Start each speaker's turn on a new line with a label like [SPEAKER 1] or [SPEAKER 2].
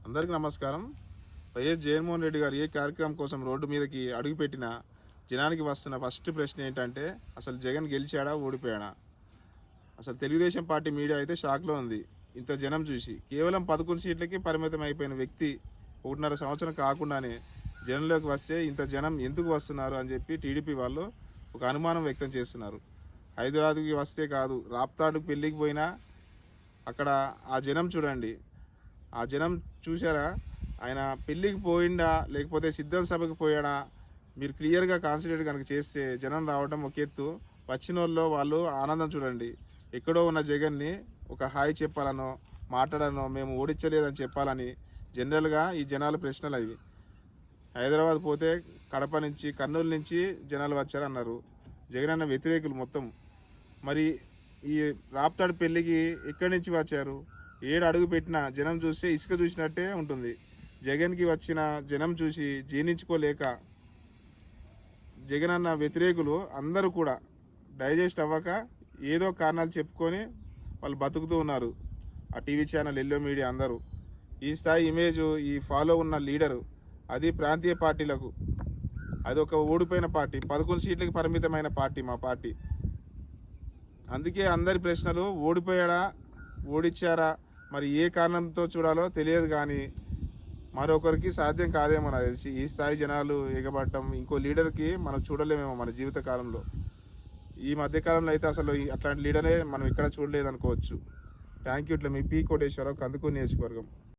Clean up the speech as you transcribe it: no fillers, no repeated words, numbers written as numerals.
[SPEAKER 1] అందరికీ నమస్కారం. వైఎస్ జగన్మోహన్ రెడ్డి గారు ఏ కార్యక్రమం కోసం రోడ్డు మీదకి అడుగుపెట్టినా జనానికి వస్తున్న ఫస్ట్ ప్రశ్న ఏంటంటే అసలు జగన్ గెలిచాడా ఓడిపోయాడా. అసలు తెలుగుదేశం పార్టీ మీడియా అయితే షాక్లో ఉంది. ఇంత జనం చూసి కేవలం 11 సీట్లకి పరిమితం అయిపోయిన వ్యక్తి 1.5 సంవత్సరం కాకుండానే జనంలోకి వస్తే ఇంత జనం ఎందుకు వస్తున్నారు అని చెప్పి టీడీపీ వాళ్ళు ఒక అనుమానం వ్యక్తం చేస్తున్నారు. హైదరాబాద్కి వస్తే కాదు, రాప్తాడుకు పెళ్ళికి పోయినా అక్కడ ఆ జనం చూడండి. ఆ జనం చూసారా, ఆయన పెళ్ళికి పోయిండా లేకపోతే సిద్ధం సభకి పోయాడా, మీరు క్లియర్గా కాన్సన్ట్రేట్ కనుక చేస్తే జనం రావడం ఒక ఎత్తు, వచ్చిన వాళ్ళు ఆనందం చూడండి. ఎక్కడో ఉన్న జగన్ని ఒక హాయ్ చెప్పాలనో మాట్లాడాలనో మేము ఓడించలేదని చెప్పాలని జనరల్గా ఈ జనాల ప్రశ్నలు అవి. హైదరాబాద్ పోతే కడప నుంచి కర్నూలు నుంచి జనాలు వచ్చారన్నారు. జగన్ అన్న వ్యతిరేకులు మొత్తం. మరి ఈ రాప్తాడు పెళ్ళికి ఎక్కడి నుంచి వచ్చారు? 7 అడుగు పెట్టిన జనం చూస్తే ఇసుక చూసినట్టే ఉంటుంది. జగన్కి వచ్చిన జనం చూసి జీర్ణించుకోలేక జగన్ అన్న వ్యతిరేకులు అందరూ కూడా డైజెస్ట్ అవ్వక ఏదో కారణాలు చెప్పుకొని వాళ్ళు బతుకుతూ ఉన్నారు. ఆ టీవీ ఛానల్, ఎల్లో మీడియా అందరూ ఈ స్థాయి ఇమేజ్, ఈ ఫాలో ఉన్న లీడరు, అది ప్రాంతీయ పార్టీలకు, అది ఒక ఓడిపోయిన పార్టీ, 11 సీట్లకి పరిమితమైన పార్టీ మా పార్టీ. అందుకే అందరి ప్రశ్నలు ఓడిపోయాడా ఓడిచ్చారా, మరి ఏ కారణంతో చూడాలో తెలియదు. కానీ మరొకరికి సాధ్యం కాదేమో నాకు తెలిసి ఈ స్థాయి జనాలు ఎగబడటం. ఇంకో లీడర్కి మనం చూడలేమేమో మన జీవిత కాలంలో. ఈ మధ్యకాలంలో అయితే అసలు అట్లాంటి లీడరే మనం ఇక్కడ చూడలేదు అనుకోవచ్చు. Thank you. ఇట్లా మీ పి కోటేశ్వరరావు, కందుకూరు నియోజకవర్గం.